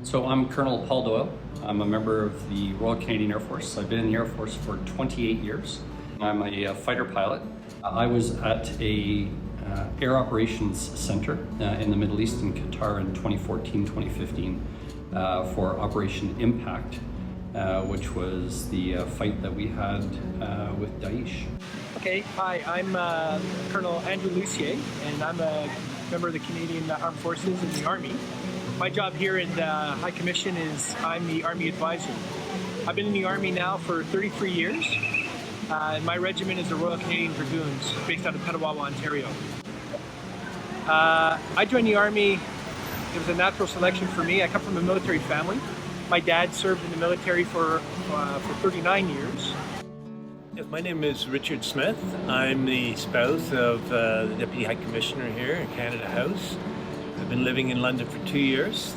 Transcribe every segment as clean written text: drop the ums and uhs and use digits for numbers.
So I'm Colonel Paul Doyle. I'm a member of the Royal Canadian Air Force. I've been in the Air Force for 28 years. I'm a fighter pilot. I was at a Air Operations Center in the Middle East in Qatar in 2014-2015 for Operation Impact, which was the fight that we had with Daesh. Okay, hi, I'm Colonel Andrew Lucier, and I'm a member of the Canadian Armed Forces in the Army. My job here in High Commission is I'm the Army Advisor. I've been in the Army now for 33 years, and my regiment is the Royal Canadian Dragoons, based out of Petawawa, Ontario. I joined the Army, it was a natural selection for me. I come from a military family. My dad served in the military for 39 years. Yes, my name is Richard Smith. I'm the spouse of the Deputy High Commissioner here in Canada House. I've been living in London for 2 years.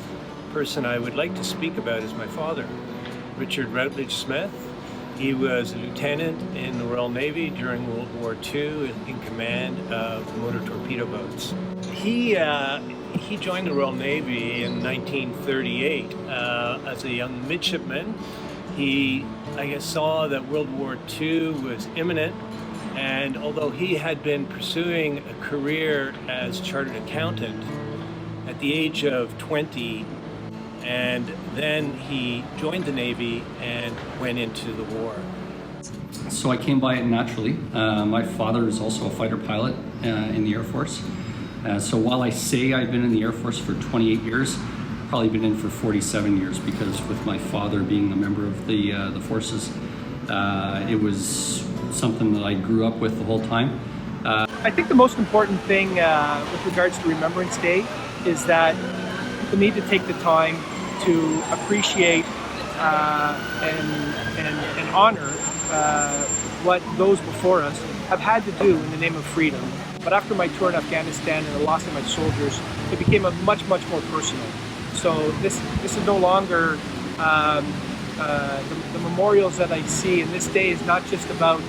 The person I would like to speak about is my father, Richard Routledge Smith. He was a lieutenant in the Royal Navy during World War II in command of motor torpedo boats. He joined the Royal Navy in 1938 as a young midshipman. He, I guess, saw that World War II was imminent, and although he had been pursuing a career as chartered accountant at the age of 20, and then he joined the Navy and went into the war. So I came by it naturally. My father is also a fighter pilot in the Air Force. So while I say I've been in the Air Force for 28 years, I've probably been in for 47 years, because with my father being a member of the forces, it was something that I grew up with the whole time. I think the most important thing with regards to Remembrance Day is that we need to take the time to appreciate and honor what those before us have had to do in the name of freedom. But after my tour in Afghanistan and the loss of my soldiers, it became a much more personal. So this is no longer the memorials that I see, and this day is not just about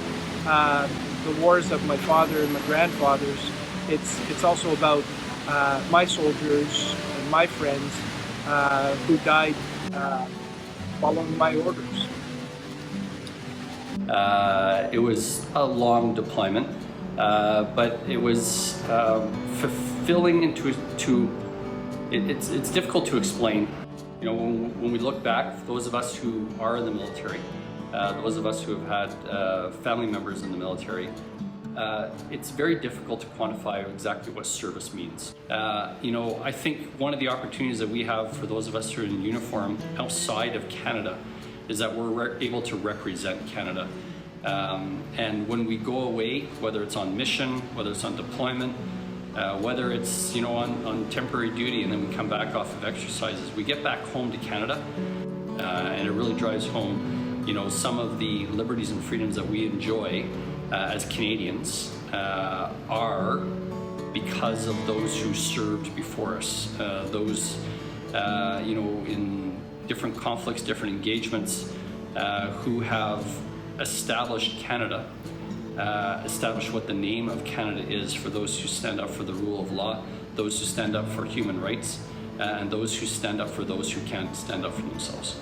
the wars of my father and my grandfathers. It's also about my soldiers and my friends who died following my orders. It was a long deployment, but it was fulfilling it's difficult to explain. You know, when we look back, those of us who are in the military, those of us who have had family members in the military, it's very difficult to quantify exactly what service means. You know, I think one of the opportunities that we have for those of us who are in uniform outside of Canada is that we're able to represent Canada. And when we go away, whether it's on mission, whether it's on deployment, whether it's, you know, on temporary duty, and then we come back off of exercises, we get back home to Canada, and it really drives home, you know, some of the liberties and freedoms that we enjoy as Canadians are because of those who served before us, those you know, in different conflicts, different engagements, who have established Canada, established what the name of Canada is for those who stand up for the rule of law, those who stand up for human rights, and those who stand up for those who can't stand up for themselves.